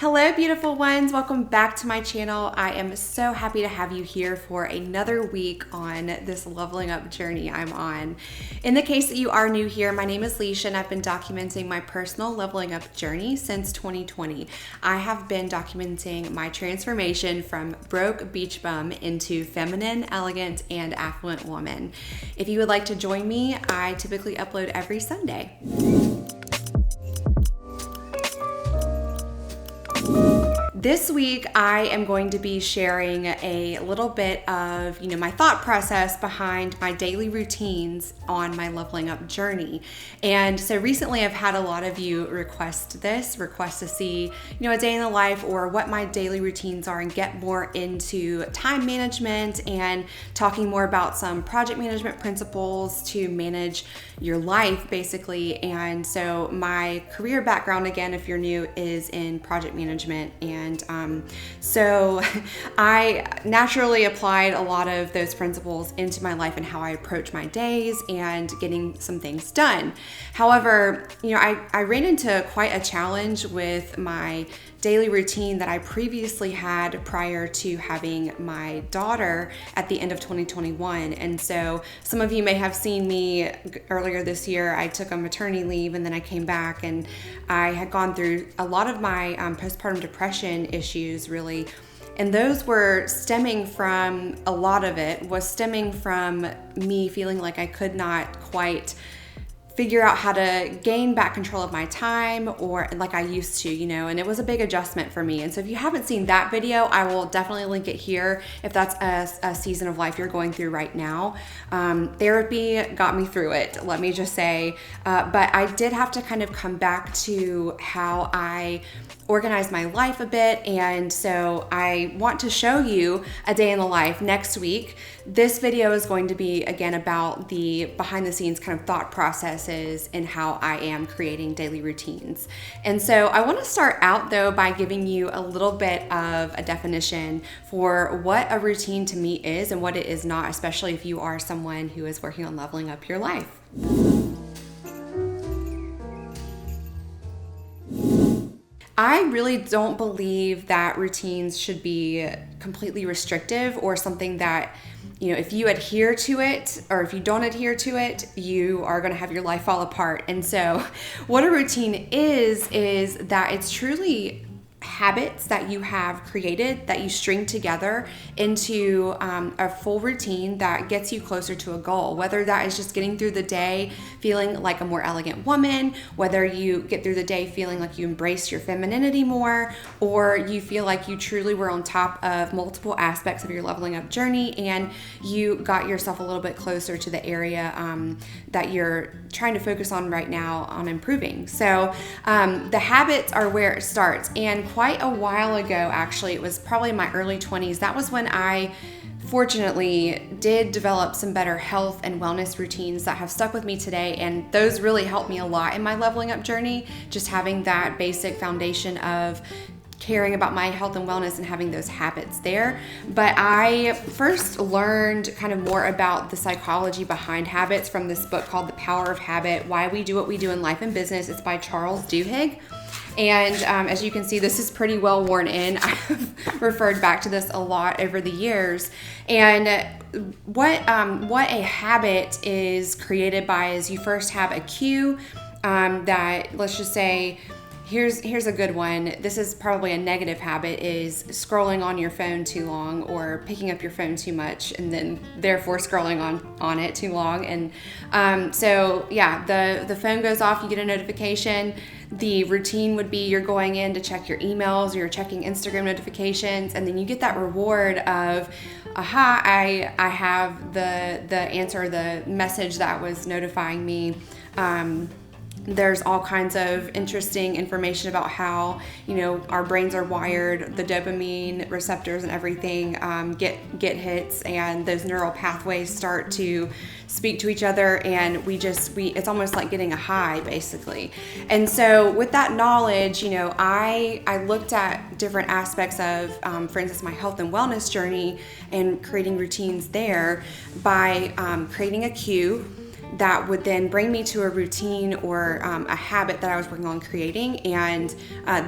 Hello, beautiful ones. Welcome back to my channel. I am so happy to have you here for another week on this leveling up journey I'm on. In the case that you are new here, my name is Leisha and I've been documenting my personal leveling up journey since 2020. I have been documenting my transformation from broke beach bum into feminine, elegant, and affluent woman. If you would like to join me, I typically upload every Sunday. This week, I am going to be sharing a little bit of, my thought process behind my daily routines on my leveling up journey. And so recently I've had a lot of you request to see, a day in the life or what my daily routines are and get more into time management and talking more about some project management principles to manage your life basically. And so my career background, again, if you're new, is in project management. And so I naturally applied a lot of those principles into my life and how I approach my days and getting some things done. However, I ran into quite a challenge with my daily routine that I previously had prior to having my daughter at the end of 2021. And so some of you may have seen me earlier this year. I took a maternity leave and then I came back and I had gone through a lot of my postpartum depression issues really. And those were stemming from, a lot of it was stemming from me feeling like I could not quite figure out how to gain back control of my time or like I used to, and it was a big adjustment for me. And so if you haven't seen that video, I will definitely link it here if that's a season of life you're going through right now. Therapy got me through it, let me just say. But I did have to kind of come back to how I organize my life a bit. And so I want to show you a day in the life next week. This video is going to be, again, about the behind the scenes kind of thought processes and how I am creating daily routines. And so I want to start out though by giving you a little bit of a definition for what a routine to me is and what it is not, especially if you are someone who is working on leveling up your life. I really don't believe that routines should be completely restrictive or something that, if you adhere to it or if you don't adhere to it, you are going to have your life fall apart. And so what a routine is that it's truly habits that you have created that you string together into a full routine that gets you closer to a goal, whether that is just getting through the day feeling like a more elegant woman, whether you get through the day feeling like you embrace your femininity more, or you feel like you truly were on top of multiple aspects of your leveling up journey and you got yourself a little bit closer to the area that you're trying to focus on right now on improving. So the habits are where it starts. And quite a while ago, actually, it was probably in my early 20s, that was when I fortunately did develop some better health and wellness routines that have stuck with me today. And those really helped me a lot in my leveling up journey, just having that basic foundation of caring about my health and wellness and having those habits there. But I first learned kind of more about the psychology behind habits from this book called The Power of Habit, Why We Do What We Do in Life and Business. It's by Charles Duhigg. And as you can see, this is pretty well worn in. I've referred back to this a lot over the years. And what a habit is created by is you first have a cue that, let's just say, Here's a good one. This is probably a negative habit, is scrolling on your phone too long or picking up your phone too much and then therefore scrolling on it too long. And so yeah, the phone goes off, you get a notification. The routine would be you're going in to check your emails, you're checking Instagram notifications, and then you get that reward of, aha, I have the answer, the message that was notifying me. There's all kinds of interesting information about how, our brains are wired, the dopamine receptors and everything get hits, and those neural pathways start to speak to each other, and it's almost like getting a high basically. And so with that knowledge, I looked at different aspects of, for instance, my health and wellness journey and creating routines there by creating a cue that would then bring me to a routine or a habit that I was working on creating, and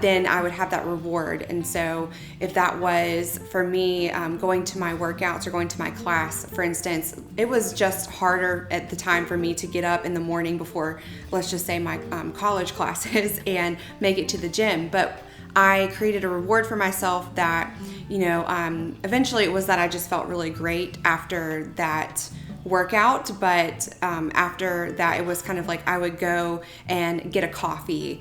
then I would have that reward. And so if that was for me going to my workouts or going to my class, for instance, it was just harder at the time for me to get up in the morning before, let's just say, my college classes and make it to the gym. But I created a reward for myself that, eventually it was that I just felt really great after that workout. But after that, it was kind of like I would go and get a coffee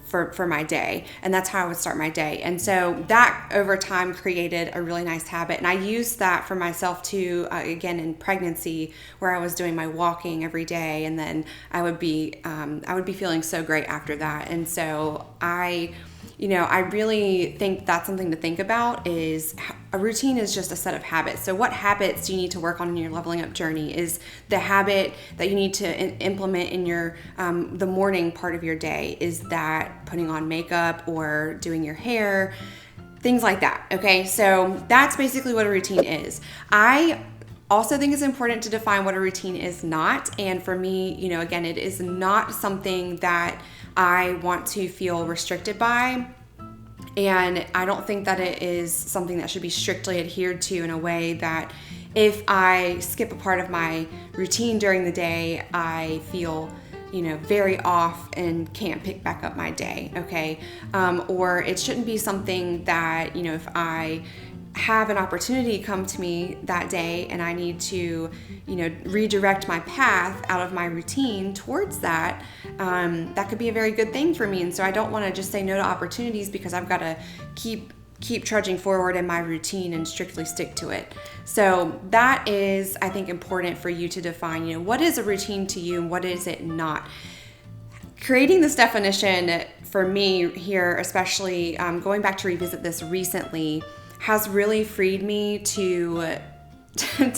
for my day, and that's how I would start my day. And so that over time created a really nice habit, and I used that for myself too, again in pregnancy, where I was doing my walking every day, and then I would be feeling so great after that. And so I really think that's something to think about. Is a routine is just a set of habits. So what habits do you need to work on in your leveling up journey? Is the habit that you need to implement in your the morning part of your day, is that putting on makeup or doing your hair, things like that. Okay, so that's basically what a routine is. I also think it's important to define what a routine is not. And for me, again, it is not something that I want to feel restricted by. And I don't think that it is something that should be strictly adhered to in a way that if I skip a part of my routine during the day, I feel very off and can't pick back up my day. Okay. Or it shouldn't be something that, if I have an opportunity come to me that day and I need to, redirect my path out of my routine towards that, that could be a very good thing for me. And so I don't want to just say no to opportunities because I've got to keep trudging forward in my routine and strictly stick to it. So that is, I think, important for you to define, what is a routine to you and what is it not. Creating this definition for me here, especially going back to revisit this recently, has really freed me to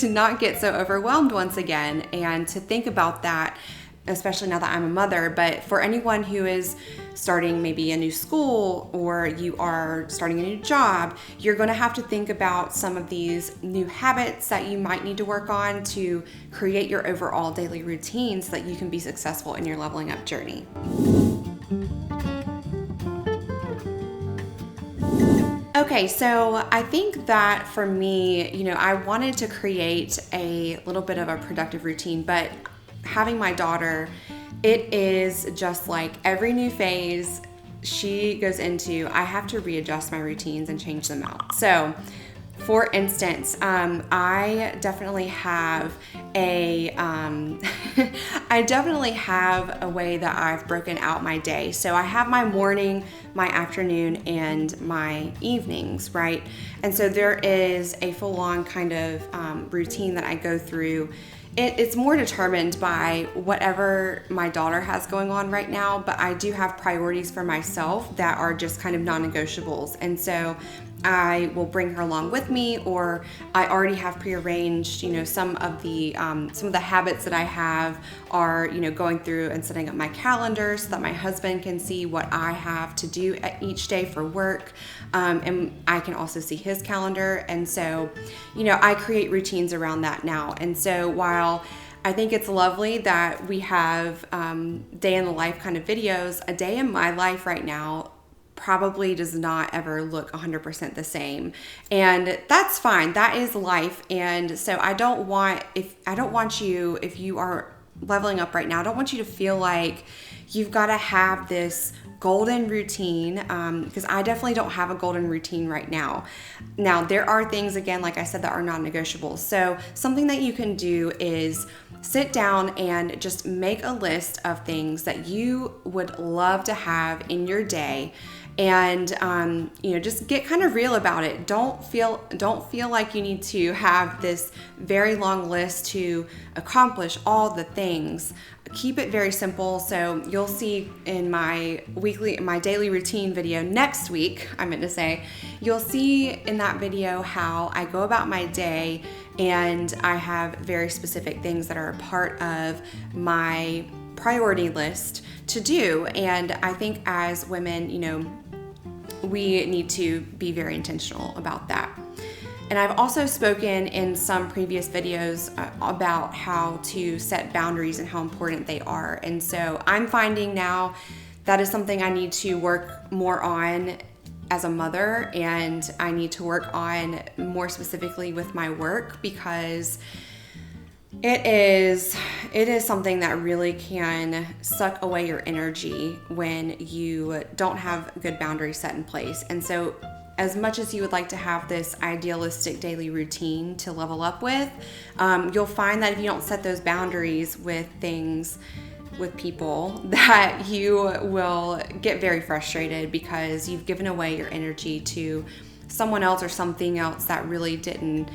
not get so overwhelmed once again, and to think about that, especially now that I'm a mother. But for anyone who is starting maybe a new school, or you are starting a new job, you're going to have to think about some of these new habits that you might need to work on to create your overall daily routine so that you can be successful in your leveling up journey. Okay, so I think that for me, I wanted to create a little bit of a productive routine, but having my daughter, it is just like every new phase she goes into, I have to readjust my routines and change them out. So for instance, I definitely have a way that I've broken out my day. So I have my morning, my afternoon, and my evenings, right? And so there is a full-on kind of routine that I go through. It's more determined by whatever my daughter has going on right now, but I do have priorities for myself that are just kind of non-negotiables. And so I will bring her along with me, or I already have prearranged, some of the habits that I have are, going through and setting up my calendar so that my husband can see what I have to do each day for work. And I can also see his calendar. And so, I create routines around that now. And so while I think it's lovely that we have day in the life kind of videos, a day in my life right now probably does not ever look 100% the same. And that's fine. That is life. And so if you are leveling up right now, I don't want you to feel like you've got to have this golden routine, because I definitely don't have a golden routine right now. Now, there are things, again, like I said, that are non-negotiable. So something that you can do is sit down and just make a list of things that you would love to have in your day. And just get kind of real about it. Don't feel like you need to have this very long list to accomplish all the things. Keep it very simple. So you'll see in my daily routine video next week, I meant to say, you'll see in that video how I go about my day, and I have very specific things that are a part of my priority list to do. And I think as women, we need to be very intentional about that. And I've also spoken in some previous videos about how to set boundaries and how important they are. And so I'm finding now that is something I need to work more on as a mother, and I need to work on more specifically with my work, because it is something that really can suck away your energy when you don't have good boundaries set in place. And so as much as you would like to have this idealistic daily routine to level up with, you'll find that if you don't set those boundaries with things, with people, that you will get very frustrated because you've given away your energy to someone else or something else that really didn't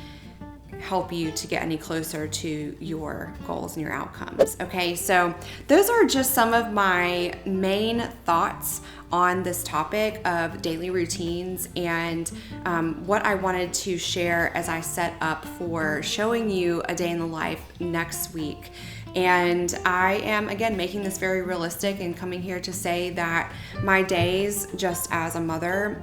help you to get any closer to your goals and your outcomes. Okay, so those are just some of my main thoughts on this topic of daily routines, and what I wanted to share as I set up for showing you a day in the life next week. And I am, again, making this very realistic and coming here to say that my days, just as a mother,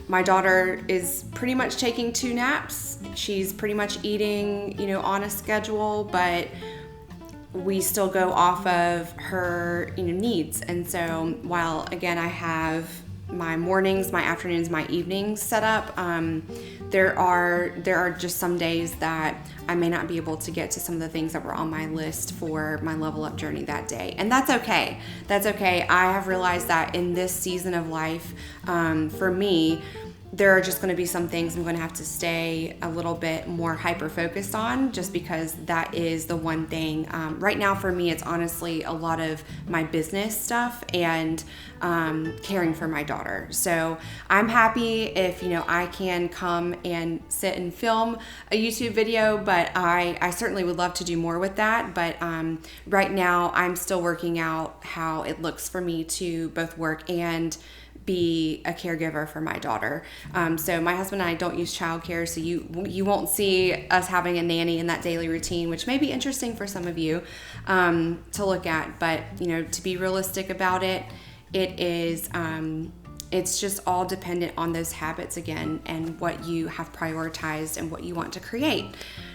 my daughter is pretty much taking 2 naps. She's pretty much eating, on a schedule, but we still go off of her, needs. And so while, again, I have my mornings, my afternoons, my evenings set up, there are just some days that I may not be able to get to some of the things that were on my list for my level up journey that day. And that's okay. That's okay. I have realized that in this season of life, for me, there are just going to be some things I'm going to have to stay a little bit more hyper focused on, just because that is the one thing. Right now for me, it's honestly a lot of my business stuff and caring for my daughter. So I'm happy if, I can come and sit and film a YouTube video, but I certainly would love to do more with that. But right now I'm still working out how it looks for me to both work and be a caregiver for my daughter. So my husband and I don't use childcare, so you won't see us having a nanny in that daily routine, which may be interesting for some of you to look at. But to be realistic about it, it's just all dependent on those habits again, and what you have prioritized and what you want to create.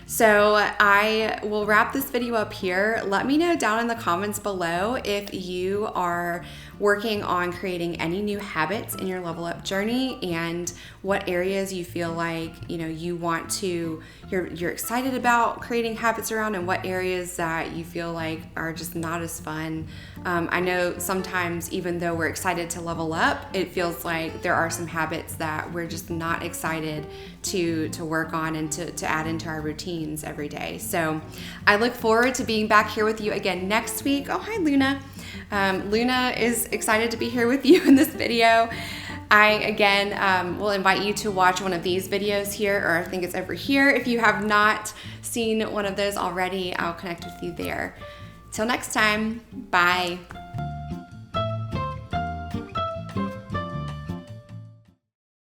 So I will wrap this video up here. Let me know down in the comments below if you are working on creating any new habits in your level up journey, and what areas you feel like you want to, you're excited about creating habits around, and what areas that you feel like are just not as fun. I know sometimes, even though we're excited to level up, it feels like there are some habits that we're just not excited to work on and to add into our routines every day. So I look forward to being back here with you again next week. Oh, hi, Luna. Luna is excited to be here with you in this video. I, again, will invite you to watch one of these videos here, or I think it's over here. If you have not seen one of those already, I'll connect with you there. Till next time, bye.